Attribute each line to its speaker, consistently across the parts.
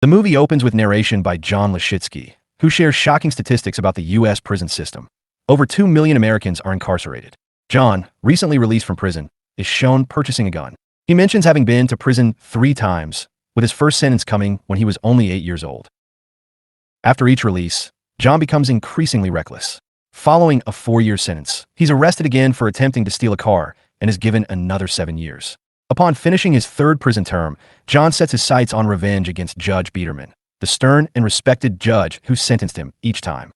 Speaker 1: The movie opens with narration by John Lashitsky, who shares shocking statistics about the U.S. prison system. Over 2 million Americans are incarcerated. John, recently released from prison, is shown purchasing a gun. He mentions having been to prison 3 times, with his first sentence coming when he was only 8 years old. After each release, John becomes increasingly reckless. Following a 4-year sentence, he's arrested again for attempting to steal a car and is given another 7 years. Upon finishing his 3rd prison term, John sets his sights on revenge against Judge Biederman, the stern and respected judge who sentenced him each time.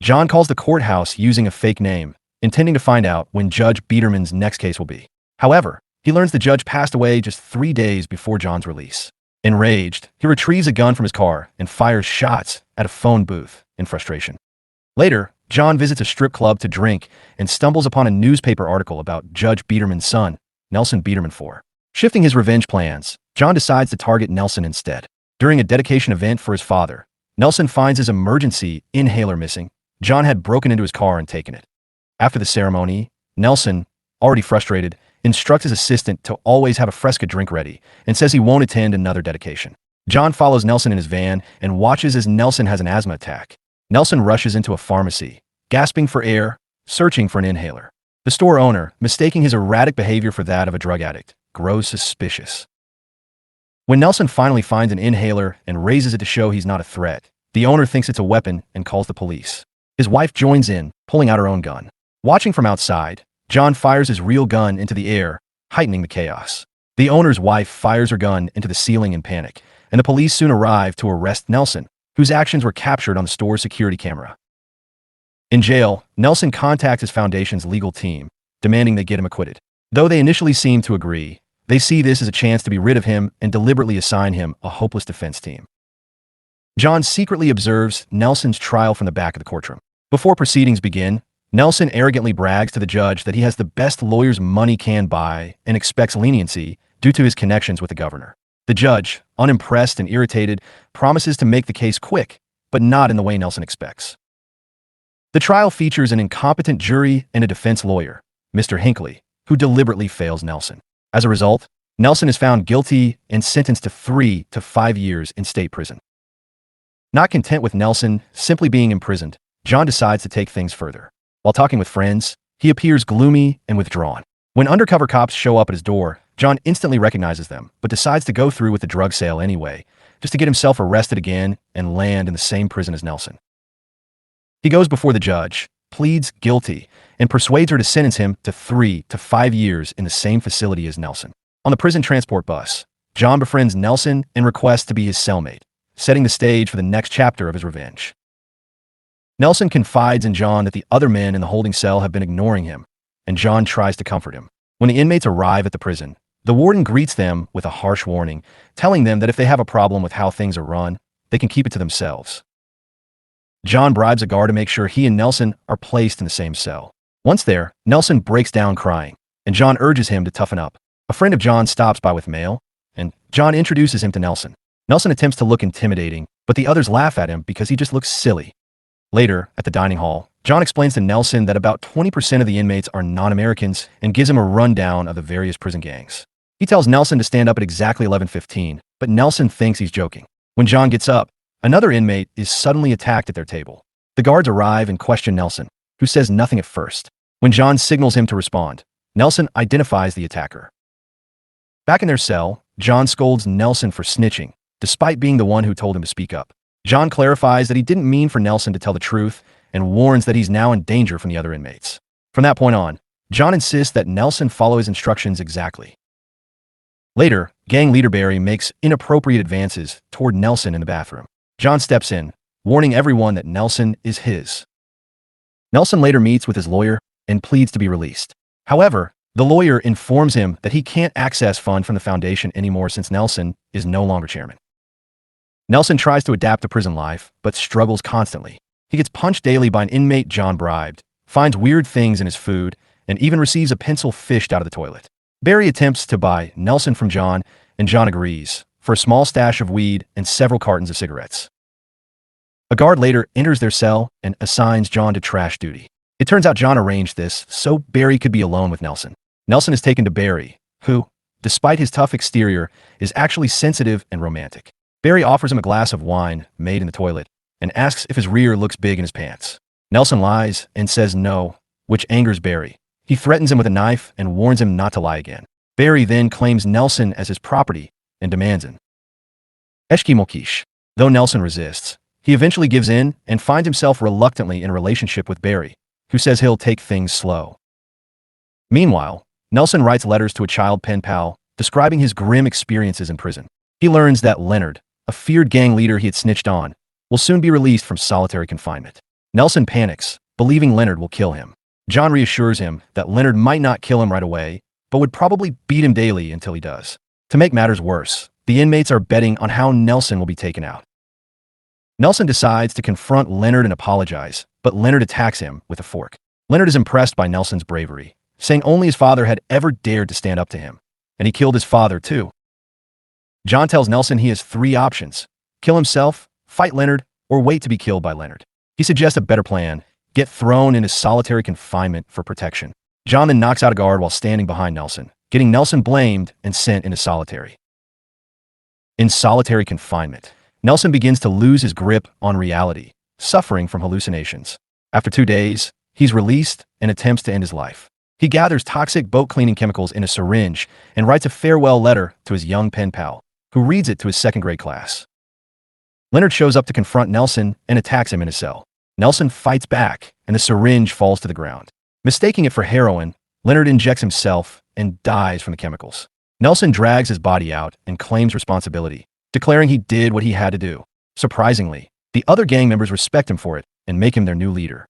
Speaker 1: John calls the courthouse using a fake name, intending to find out when Judge Biederman's next case will be. However, he learns the judge passed away just 3 days before John's release. Enraged, he retrieves a gun from his car and fires shots at a phone booth in frustration. Later, John visits a strip club to drink and stumbles upon a newspaper article about Judge Biederman's son, Nelson Biederman IV. Shifting his revenge plans, John decides to target Nelson instead. During a dedication event for his father, Nelson finds his emergency inhaler missing. John had broken into his car and taken it. After the ceremony, Nelson, already frustrated, instructs his assistant to always have a Fresca drink ready and says he won't attend another dedication. John follows Nelson in his van and watches as Nelson has an asthma attack. Nelson rushes into a pharmacy, gasping for air, searching for an inhaler. The store owner, mistaking his erratic behavior for that of a drug addict, grows suspicious. When Nelson finally finds an inhaler and raises it to show he's not a threat, the owner thinks it's a weapon and calls the police. His wife joins in, pulling out her own gun. Watching from outside, John fires his real gun into the air, heightening the chaos. The owner's wife fires her gun into the ceiling in panic, and the police soon arrive to arrest Nelson, whose actions were captured on the store's security camera. In jail, Nelson contacts his foundation's legal team, demanding they get him acquitted. Though they initially seem to agree, they see this as a chance to be rid of him and deliberately assign him a hopeless defense team. John secretly observes Nelson's trial from the back of the courtroom. Before proceedings begin, Nelson arrogantly brags to the judge that he has the best lawyers money can buy and expects leniency due to his connections with the governor. The judge, unimpressed and irritated, promises to make the case quick, but not in the way Nelson expects. The trial features an incompetent jury and a defense lawyer, Mr. Hinckley, who deliberately fails Nelson. As a result, Nelson is found guilty and sentenced to 3 to 5 years in state prison. Not content with Nelson simply being imprisoned, John decides to take things further. While talking with friends, he appears gloomy and withdrawn. When undercover cops show up at his door, John instantly recognizes them, but decides to go through with the drug sale anyway, just to get himself arrested again and land in the same prison as Nelson. He goes before the judge, pleads guilty, and persuades her to sentence him to 3 to 5 years in the same facility as Nelson. On the prison transport bus, John befriends Nelson and requests to be his cellmate, setting the stage for the next chapter of his revenge. Nelson confides in John that the other men in the holding cell have been ignoring him, and John tries to comfort him. When the inmates arrive at the prison, the warden greets them with a harsh warning, telling them that if they have a problem with how things are run, they can keep it to themselves. John bribes a guard to make sure he and Nelson are placed in the same cell. Once there, Nelson breaks down crying, and John urges him to toughen up. A friend of John stops by with mail, and John introduces him to Nelson. Nelson attempts to look intimidating, but the others laugh at him because he just looks silly. Later, at the dining hall, John explains to Nelson that about 20% of the inmates are non-Americans and gives him a rundown of the various prison gangs. He tells Nelson to stand up at exactly 11:15, but Nelson thinks he's joking. When John gets up, another inmate is suddenly attacked at their table. The guards arrive and question Nelson, who says nothing at first. When John signals him to respond, Nelson identifies the attacker. Back in their cell, John scolds Nelson for snitching, despite being the one who told him to speak up. John clarifies that he didn't mean for Nelson to tell the truth and warns that he's now in danger from the other inmates. From that point on, John insists that Nelson follow his instructions exactly. Later, gang leader Barry makes inappropriate advances toward Nelson in the bathroom. John steps in, warning everyone that Nelson is his. Nelson later meets with his lawyer and pleads to be released. However, the lawyer informs him that he can't access funds from the foundation anymore since Nelson is no longer chairman. Nelson tries to adapt to prison life, but struggles constantly. He gets punched daily by an inmate John bribed, finds weird things in his food, and even receives a pencil fished out of the toilet. Barry attempts to buy Nelson from John, and John agrees, for a small stash of weed and several cartons of cigarettes. A guard later enters their cell and assigns John to trash duty. It turns out John arranged this so Barry could be alone with Nelson. Nelson is taken to Barry, who, despite his tough exterior, is actually sensitive and romantic. Barry offers him a glass of wine made in the toilet and asks if his rear looks big in his pants. Nelson lies and says no, which angers Barry. He threatens him with a knife and warns him not to lie again. Barry then claims Nelson as his property and demands an Eshkimokish. Though Nelson resists, he eventually gives in and finds himself reluctantly in a relationship with Barry, who says he'll take things slow. Meanwhile, Nelson writes letters to a child pen pal describing his grim experiences in prison. He learns that Leonard, a feared gang leader he had snitched on, will soon be released from solitary confinement. Nelson panics, believing Leonard will kill him. John reassures him that Leonard might not kill him right away, but would probably beat him daily until he does. To make matters worse, the inmates are betting on how Nelson will be taken out. Nelson decides to confront Leonard and apologize, but Leonard attacks him with a fork. Leonard is impressed by Nelson's bravery, saying only his father had ever dared to stand up to him, and he killed his father too. John tells Nelson he has 3 options: kill himself, fight Leonard, or wait to be killed by Leonard. He suggests a better plan: get thrown into solitary confinement for protection. John then knocks out a guard while standing behind Nelson, getting Nelson blamed and sent into solitary. In solitary confinement, Nelson begins to lose his grip on reality, suffering from hallucinations. After 2 days, he's released and attempts to end his life. He gathers toxic boat cleaning chemicals in a syringe and writes a farewell letter to his young pen pal, who reads it to his 2nd grade class. Leonard shows up to confront Nelson and attacks him in his cell. Nelson fights back, and the syringe falls to the ground. Mistaking it for heroin, Leonard injects himself and dies from the chemicals. Nelson drags his body out and claims responsibility, declaring he did what he had to do. Surprisingly, the other gang members respect him for it and make him their new leader.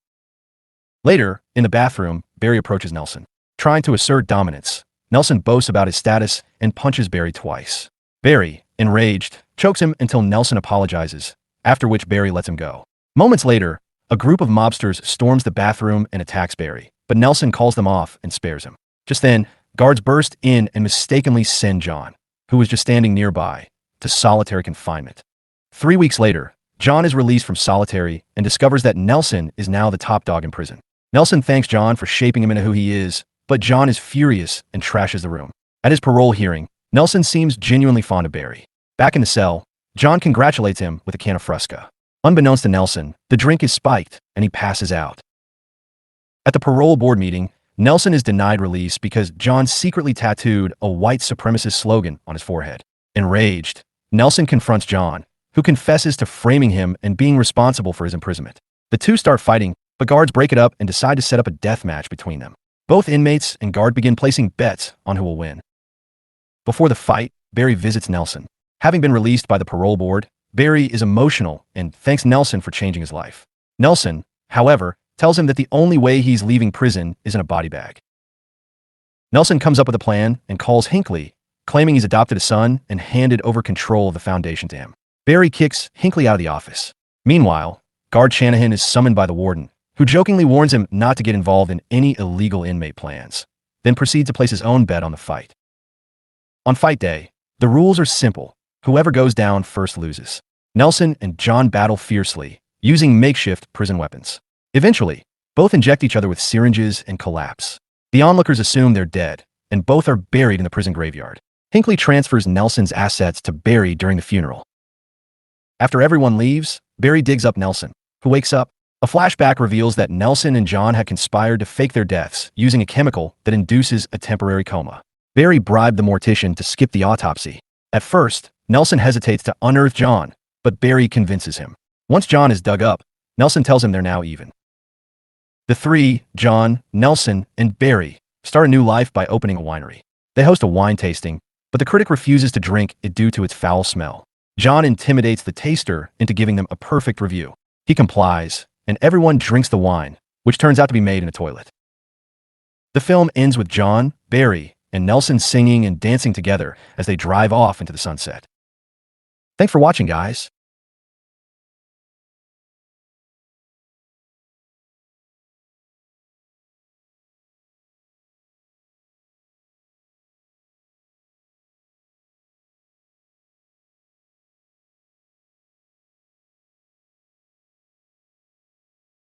Speaker 1: Later, in the bathroom, Barry approaches Nelson. Trying to assert dominance, Nelson boasts about his status and punches Barry twice. Barry, enraged, chokes him until Nelson apologizes, after which Barry lets him go. Moments later, a group of mobsters storms the bathroom and attacks Barry, but Nelson calls them off and spares him. Just then, guards burst in and mistakenly send John, who was just standing nearby, to solitary confinement. 3 weeks later, John is released from solitary and discovers that Nelson is now the top dog in prison. Nelson thanks John for shaping him into who he is, but John is furious and trashes the room. At his parole hearing, Nelson seems genuinely fond of Barry. Back in the cell, John congratulates him with a can of Fresca. Unbeknownst to Nelson, the drink is spiked and he passes out. At the parole board meeting, Nelson is denied release because John secretly tattooed a white supremacist slogan on his forehead. Enraged, Nelson confronts John, who confesses to framing him and being responsible for his imprisonment. The two start fighting, but guards break it up and decide to set up a death match between them. Both inmates and guard begin placing bets on who will win. Before the fight, Barry visits Nelson. Having been released by the parole board, Barry is emotional and thanks Nelson for changing his life. Nelson, however, tells him that the only way he's leaving prison is in a body bag. Nelson comes up with a plan and calls Hinckley, claiming he's adopted a son and handed over control of the foundation to him. Barry kicks Hinckley out of the office. Meanwhile, guard Shanahan is summoned by the warden, who jokingly warns him not to get involved in any illegal inmate plans, then proceeds to place his own bet on the fight. On fight day, the rules are simple. Whoever goes down first loses. Nelson and John battle fiercely, using makeshift prison weapons. Eventually, both inject each other with syringes and collapse. The onlookers assume they're dead, and both are buried in the prison graveyard. Hinckley transfers Nelson's assets to Barry during the funeral. After everyone leaves, Barry digs up Nelson, who wakes up. A flashback reveals that Nelson and John had conspired to fake their deaths using a chemical that induces a temporary coma. Barry bribed the mortician to skip the autopsy. At first, Nelson hesitates to unearth John, but Barry convinces him. Once John is dug up, Nelson tells him they're now even. The three, John, Nelson, and Barry, start a new life by opening a winery. They host a wine tasting, but the critic refuses to drink it due to its foul smell. John intimidates the taster into giving them a perfect review. He complies, and everyone drinks the wine, which turns out to be made in a toilet. The film ends with John, Barry, and Nelson singing and dancing together as they drive off into the sunset. Thanks for watching, guys.